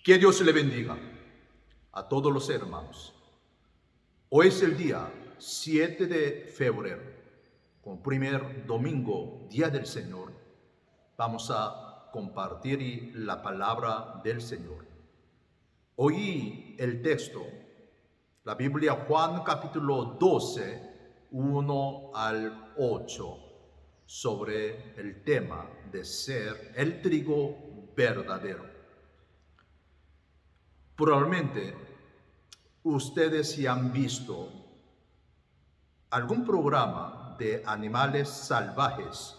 Que Dios le bendiga a todos los hermanos. Hoy es el día 7 de febrero, como primer domingo, día del Señor. Vamos a compartir la palabra del Señor. Hoy el texto, la Biblia, Juan capítulo 12, 1 al 8, sobre el tema de ser el trigo verdadero. Probablemente ustedes ya han visto algún programa de animales salvajes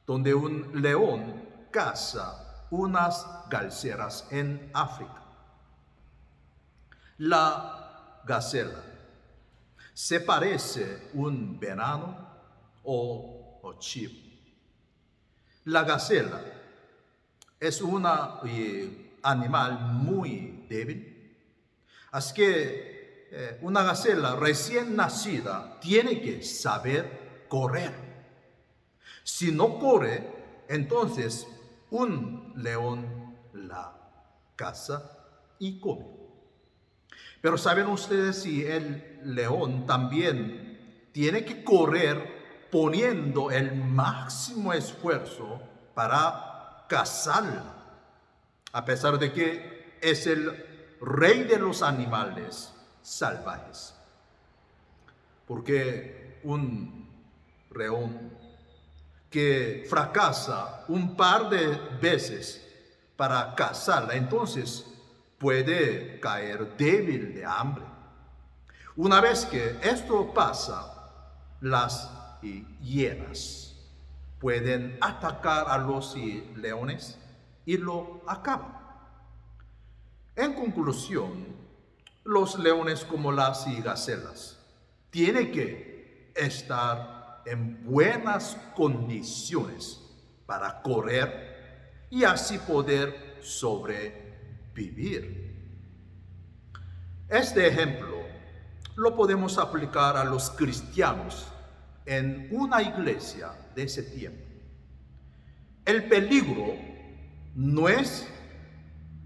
donde un león caza unas galceras en África. La gacela se parece a un venado o chivo. La gacela es un animal muy débil. Así que una gacela recién nacida tiene que saber correr. Si no corre, entonces un león la caza y come. Pero ¿saben ustedes si el león también tiene que correr poniendo el máximo esfuerzo para cazarla? A pesar de que es el rey de los animales salvajes. Porque un león que fracasa un par de veces para cazarla, entonces puede caer débil de hambre. Una vez que esto pasa, las hienas pueden atacar a los leones y lo acaban. En conclusión, los leones como las gacelas tienen que estar en buenas condiciones para correr y así poder sobrevivir. Este ejemplo lo podemos aplicar a los cristianos en una iglesia de ese tiempo. El peligro no es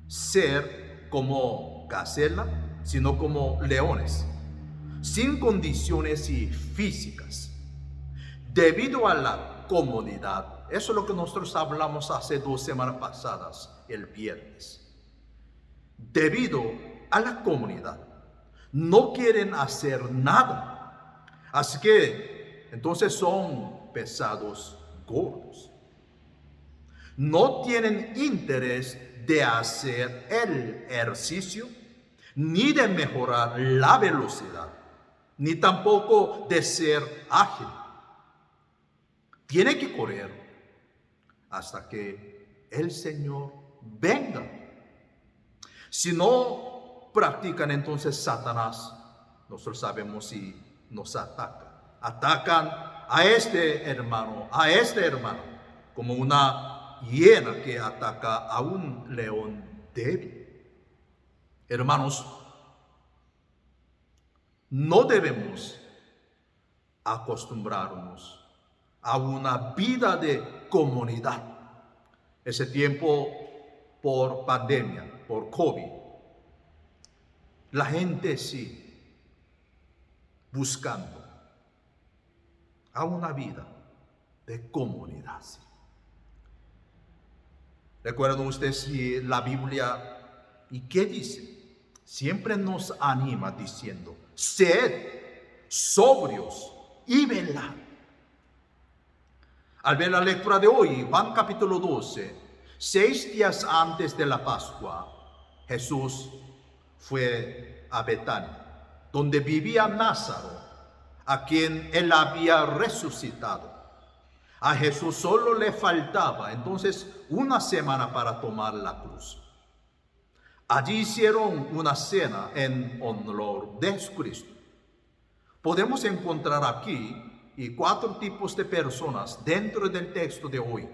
ser como gacela, sino como leones, sin condiciones físicas, debido a la comodidad. Eso es lo que nosotros hablamos hace 2 semanas pasadas, el viernes. Debido a la comodidad, no quieren hacer nada. Así que entonces son pesados, gordos. No tienen interés de hacer el ejercicio, ni de mejorar la velocidad, ni tampoco de ser ágil. Tiene que correr hasta que el Señor venga. Si no practican, entonces Satanás, nosotros sabemos si nos ataca. Atacan a este hermano, como una hiena que ataca a un león débil. Hermanos, no debemos acostumbrarnos a una vida de comunidad. Ese tiempo por pandemia, por COVID, la gente sí buscando a una vida de comunidad. Sí. ¿Recuerdan ustedes si la Biblia y qué dice? Siempre nos anima diciendo, sed sobrios y velad. Al ver la lectura de hoy, Juan capítulo 12, 6 días antes de la Pascua, Jesús fue a Betania, donde vivía Lázaro, a quien él había resucitado. A Jesús solo le faltaba entonces una semana para tomar la cruz. Allí hicieron una cena en honor de Jesucristo. Podemos encontrar aquí 4 tipos de personas dentro del texto de hoy.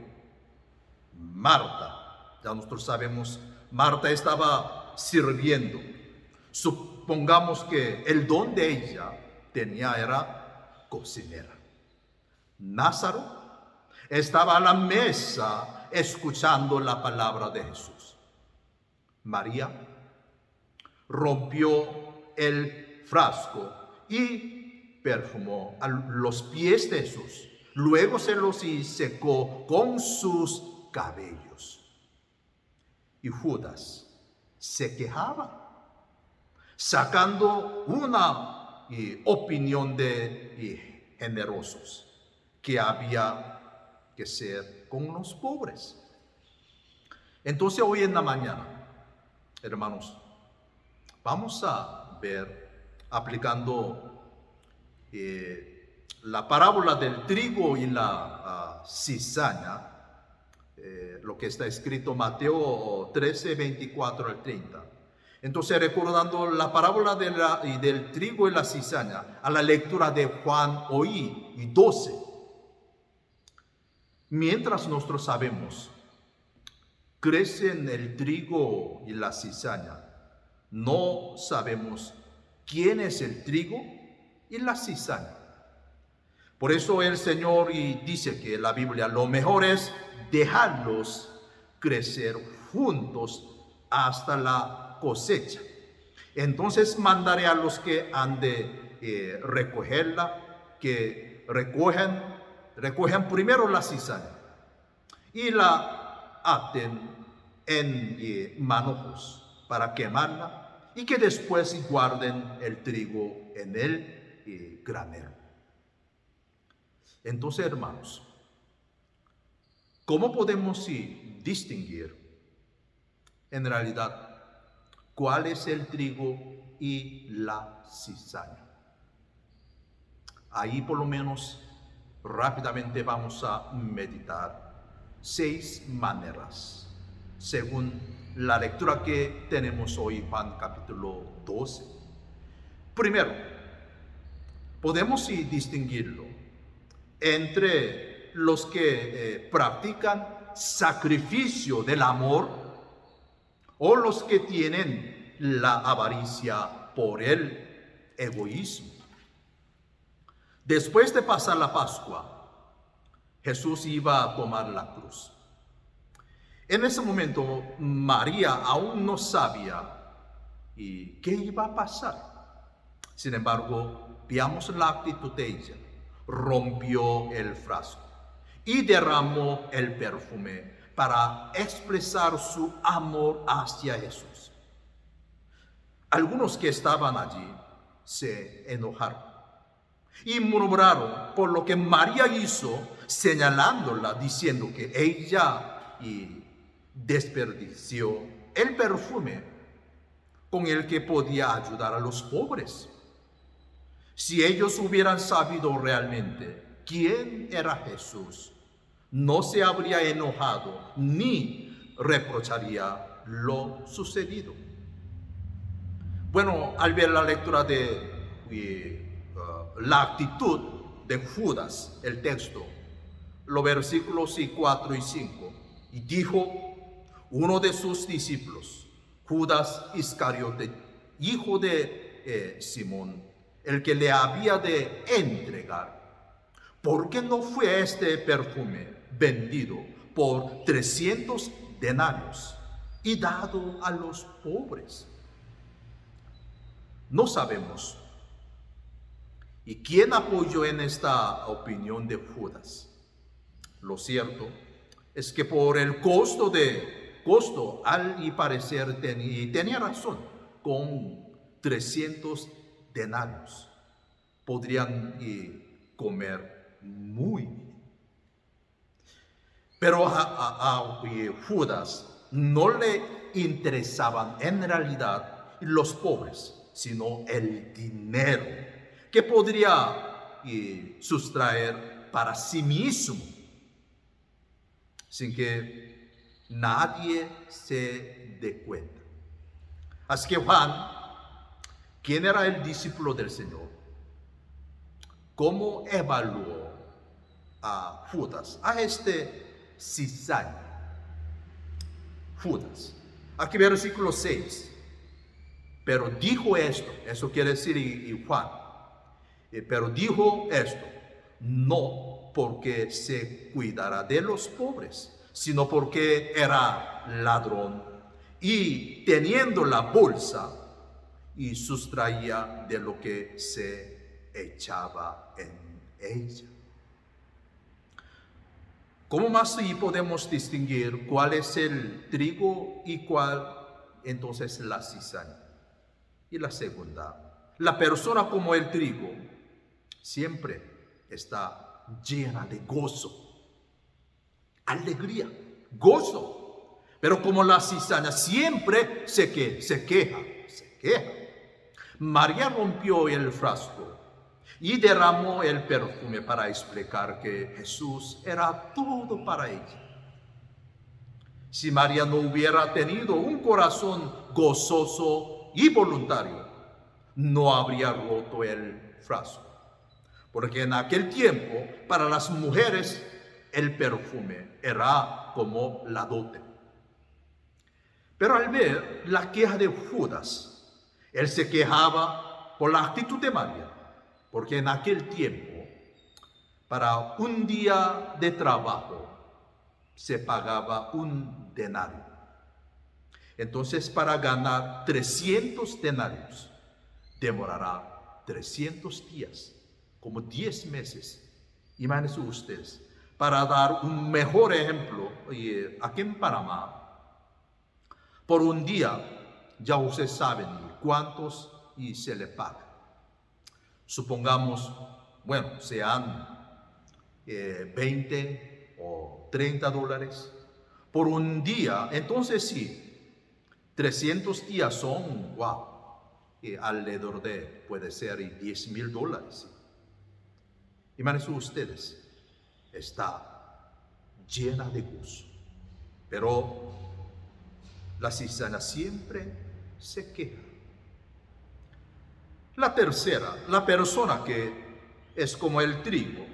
Marta, ya nosotros sabemos, Marta estaba sirviendo. Supongamos que el don de ella tenía era cocinera. Lázaro estaba a la mesa escuchando la palabra de Jesús. María rompió el frasco y perfumó a los pies de Jesús. Luego se los secó con sus cabellos. Y Judas se quejaba, sacando una opinión de generosos, que había que ser con los pobres. Entonces hoy en la mañana, hermanos, vamos a ver, aplicando la parábola del trigo y la cizaña, lo que está escrito Mateo 13, 24 al 30. Entonces, recordando la parábola del trigo y la cizaña, a la lectura de Juan hoy y 12. Mientras nosotros sabemos, crecen el trigo y la cizaña, no sabemos quién es el trigo y la cizaña. Por eso el Señor dice que la Biblia lo mejor es dejarlos crecer juntos hasta la cosecha. Entonces mandaré a los que han de recogerla, que recojan primero la cizaña y la aten en manojos para quemarla, y que después guarden el trigo en el granero. Entonces, hermanos, ¿cómo podemos distinguir en realidad cuál es el trigo y la cizaña? Ahí por lo menos rápidamente vamos a meditar 6 maneras, según la lectura que tenemos hoy, Juan capítulo 12. Primero, podemos distinguirlo entre los que practican sacrificio del amor o los que tienen la avaricia por el egoísmo. Después de pasar la Pascua, Jesús iba a tomar la cruz. En ese momento, María aún no sabía qué iba a pasar. Sin embargo, veamos la actitud de ella. Rompió el frasco y derramó el perfume para expresar su amor hacia Jesús. Algunos que estaban allí se enojaron y murmuraron por lo que María hizo, señalándola, diciendo que ella desperdició el perfume con el que podía ayudar a los pobres. Si ellos hubieran sabido realmente quién era Jesús, no se habría enojado ni reprocharía lo sucedido. Bueno, al ver la lectura de la actitud de Judas, el texto, los versículos 4 y 5, y dijo uno de sus discípulos, Judas Iscariote, hijo de Simón, el que le había de entregar, ¿por qué no fue este perfume vendido por 300 denarios y dado a los pobres? No sabemos. ¿Y quién apoyó en esta opinión de Judas? Lo cierto es que por el costo, al parecer tenía razón, con 300 denarios podrían comer muy bien. Pero a Judas no le interesaban en realidad los pobres, sino el dinero que podría sustraer para sí mismo, sin que nadie se dé cuenta. Así que Juan, ¿quién era el discípulo del Señor? ¿Cómo evaluó a Judas, a este cizaña? Judas, aquí versículo 6. Pero dijo esto, eso quiere decir y Juan, pero dijo esto, no porque se cuidara de los pobres, sino porque era ladrón y teniendo la bolsa, y sustraía de lo que se echaba en ella. ¿Cómo más si podemos distinguir cuál es el trigo y cuál entonces la cizaña? Y la segunda, la persona como el trigo siempre está llena de gozo, alegría, gozo. Pero como la cizaña siempre se queja. María rompió el frasco y derramó el perfume para explicar que Jesús era todo para ella. Si María no hubiera tenido un corazón gozoso y voluntario, no habría roto el frasco. Porque en aquel tiempo, para las mujeres, el perfume era como la dote. Pero al ver la queja de Judas, él se quejaba por la actitud de María, porque en aquel tiempo, para un día de trabajo, se pagaba un denario. Entonces, para ganar 300 denarios, demorará 300 días, como 10 meses. Imagínense ustedes, para dar un mejor ejemplo, aquí en Panamá, por un día, ya ustedes saben cuántos y se le paga. Supongamos, bueno, sean 20 o 30 dólares por un día. Entonces sí, 300 días son, wow, alrededor de, puede ser $10,000. Imagínense ustedes, está llena de gozo. Pero la cizaña siempre se queja. La tercera, la persona que es como el trigo,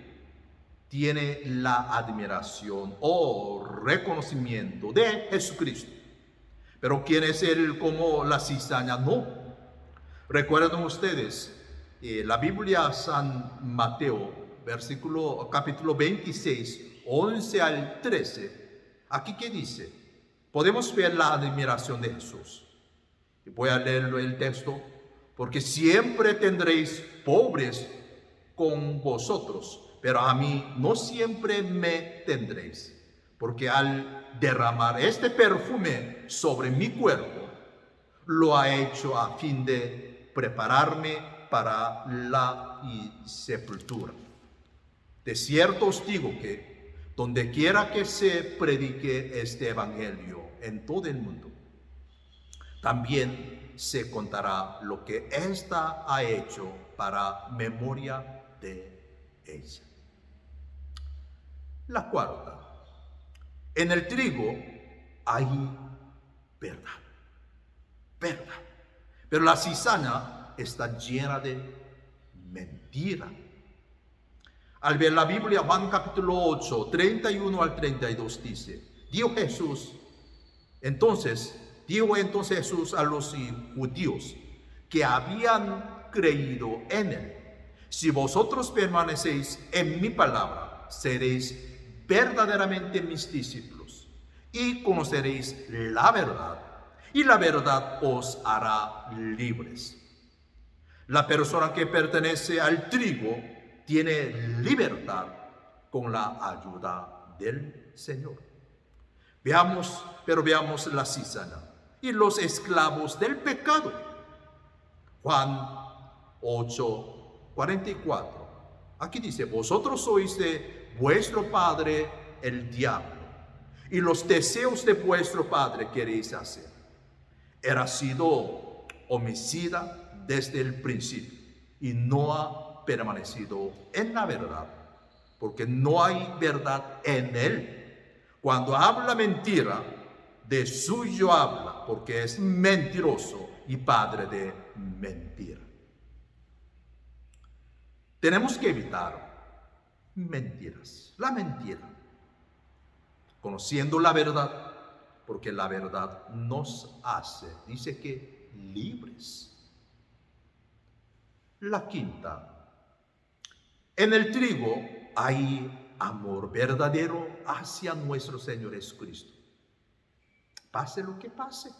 tiene la admiración o reconocimiento de Jesucristo. Pero ¿quién es él como la cizaña? No. Recuerden ustedes, la Biblia San Mateo, capítulo 26, 11 al 13, aquí que dice, podemos ver la admiración de Jesús. Voy a leerlo el texto, porque siempre tendréis pobres con vosotros, pero a mí no siempre me tendréis, porque al derramar este perfume sobre mi cuerpo, lo ha hecho a fin de prepararme para la sepultura. De cierto os digo que donde quiera que se predique este evangelio en todo el mundo, también se contará lo que ésta ha hecho para memoria de ella. La cuarta, en el trigo hay verdad, pero la cizaña está llena de mentira. Al ver la Biblia, Juan capítulo 8, 31 al 32 dice, dijo entonces Jesús a los judíos que habían creído en él, si vosotros permanecéis en mi palabra, seréis verdaderamente mis discípulos y conoceréis la verdad, y la verdad os hará libres. La persona que pertenece al trigo tiene libertad con la ayuda del Señor. Veamos la cizaña y los esclavos del pecado. Juan 8, 44. Aquí dice, vosotros sois de vuestro padre el diablo, y los deseos de vuestro padre queréis hacer. Él ha sido homicida desde el principio y no ha permanecido en la verdad, porque no hay verdad en él. Cuando habla mentira, de suyo habla, porque es mentiroso y padre de mentira. Tenemos que evitar mentiras, la mentira, conociendo la verdad, porque la verdad nos hace, dice que, libres. La quinta, en el trigo hay amor verdadero hacia nuestro Señor Jesucristo. Pase lo que pase,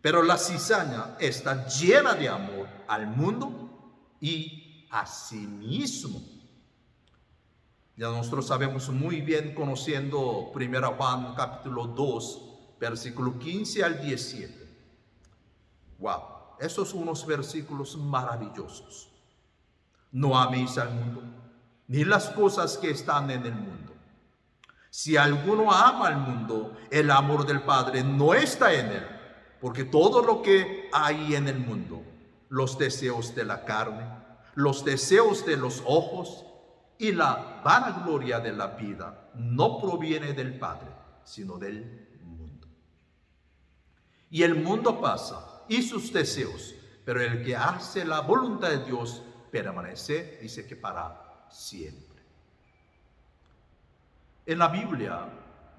Pero la cizaña está llena de amor al mundo y a sí mismo. Ya nosotros sabemos muy bien, conociendo 1 Juan capítulo 2, versículo 15 al 17. Wow, esos son unos versículos maravillosos. No améis al mundo, ni las cosas que están en el mundo. Si alguno ama al mundo, el amor del Padre no está en él, porque todo lo que hay en el mundo, los deseos de la carne, los deseos de los ojos y la vanagloria de la vida, no proviene del Padre, sino del mundo. Y el mundo pasa, y sus deseos, pero el que hace la voluntad de Dios permanece, dice que para siempre. En la Biblia,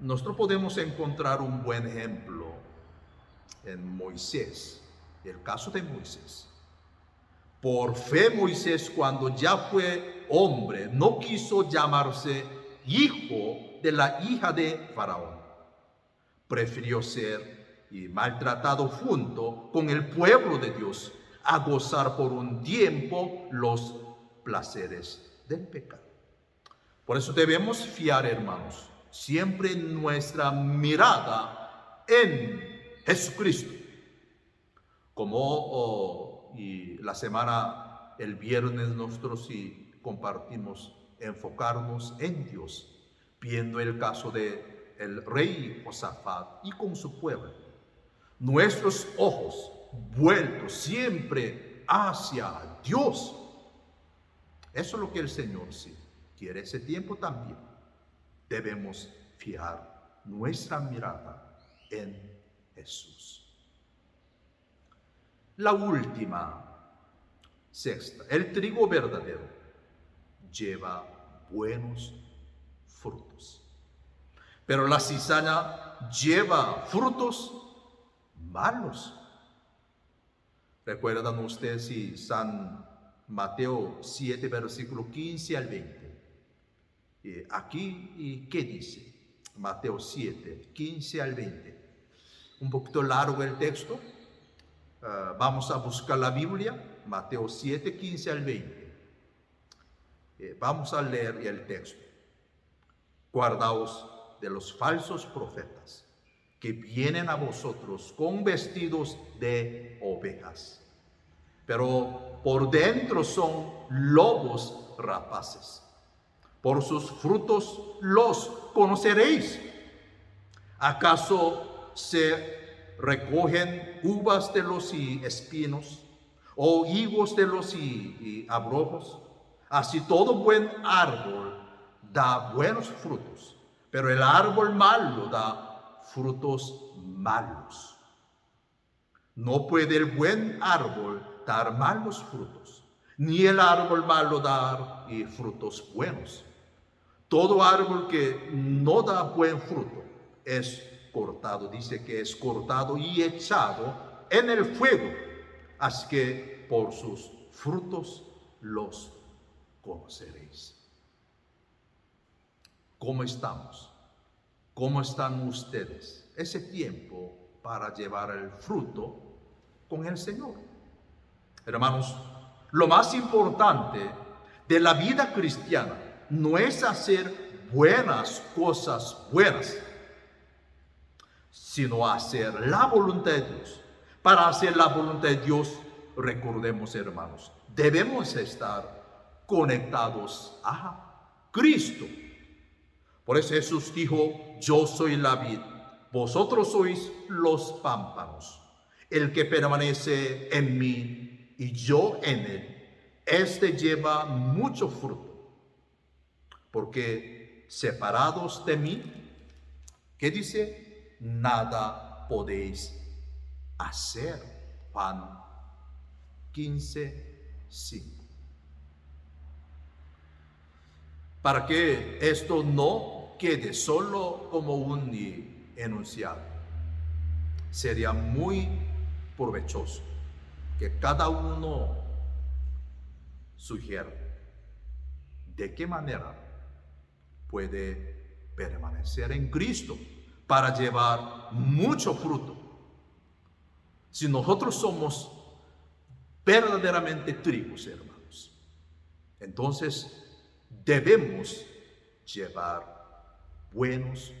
nosotros podemos encontrar un buen ejemplo en Moisés, el caso de Moisés. Por fe Moisés, cuando ya fue hombre, no quiso llamarse hijo de la hija de Faraón. Prefirió ser maltratado junto con el pueblo de Dios, a gozar por un tiempo los placeres del pecado. Por eso debemos fiar, hermanos, siempre nuestra mirada en Jesucristo. Como y la semana, el viernes, nosotros sí compartimos, enfocarnos en Dios, viendo el caso de el rey Josafat y con su pueblo. Nuestros ojos vueltos siempre hacia Dios. Eso es lo que el Señor sí quiere. Ese tiempo también debemos fijar nuestra mirada en Jesús. La última, sexta, el trigo verdadero lleva buenos frutos, pero la cizaña lleva frutos malos. ¿Recuerdan ustedes si San Mateo 7, versículo 15 al 20? Aquí, ¿qué dice? Mateo 7, 15 al 20. Un poquito largo el texto. Vamos a buscar la Biblia, Mateo 7, 15 al 20. Vamos a leer el texto. Guardaos de los falsos profetas, que vienen a vosotros con vestidos de ovejas, pero por dentro son lobos rapaces. Por sus frutos los conoceréis. ¿Acaso se recogen uvas de los espinos o higos de los abrojos? Así todo buen árbol da buenos frutos, pero el árbol malo da frutos malos. No puede el buen árbol dar malos frutos, ni el árbol malo dar frutos buenos. Todo árbol que no da buen fruto es cortado, dice que es cortado y echado en el fuego. Así que por sus frutos los conoceréis. ¿Cómo estamos? ¿Cómo están ustedes? Ese tiempo para llevar el fruto con el Señor. Hermanos, lo más importante de la vida cristiana no es hacer buenas cosas buenas, sino hacer la voluntad de Dios. Para hacer la voluntad de Dios, recordemos, hermanos, debemos estar conectados a Cristo. Por eso Jesús dijo: yo soy la vid, vosotros sois los pámpanos. El que permanece en mí y yo en él, este lleva mucho fruto. Porque separados de mí, ¿qué dice? Nada podéis hacer. Juan 15, 5. Para que esto no quede solo como un enunciado, sería muy provechoso que cada uno sugiera de qué manera puede permanecer en Cristo para llevar mucho fruto. Si nosotros somos verdaderamente trigos, hermanos, entonces debemos llevar buenos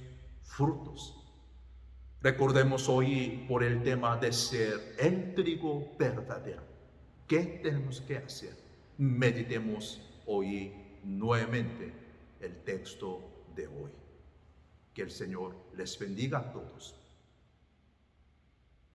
frutos. Recordemos hoy por el tema de ser el trigo verdadero. ¿Qué tenemos que hacer? Meditemos hoy nuevamente el texto de hoy. Que el Señor les bendiga a todos.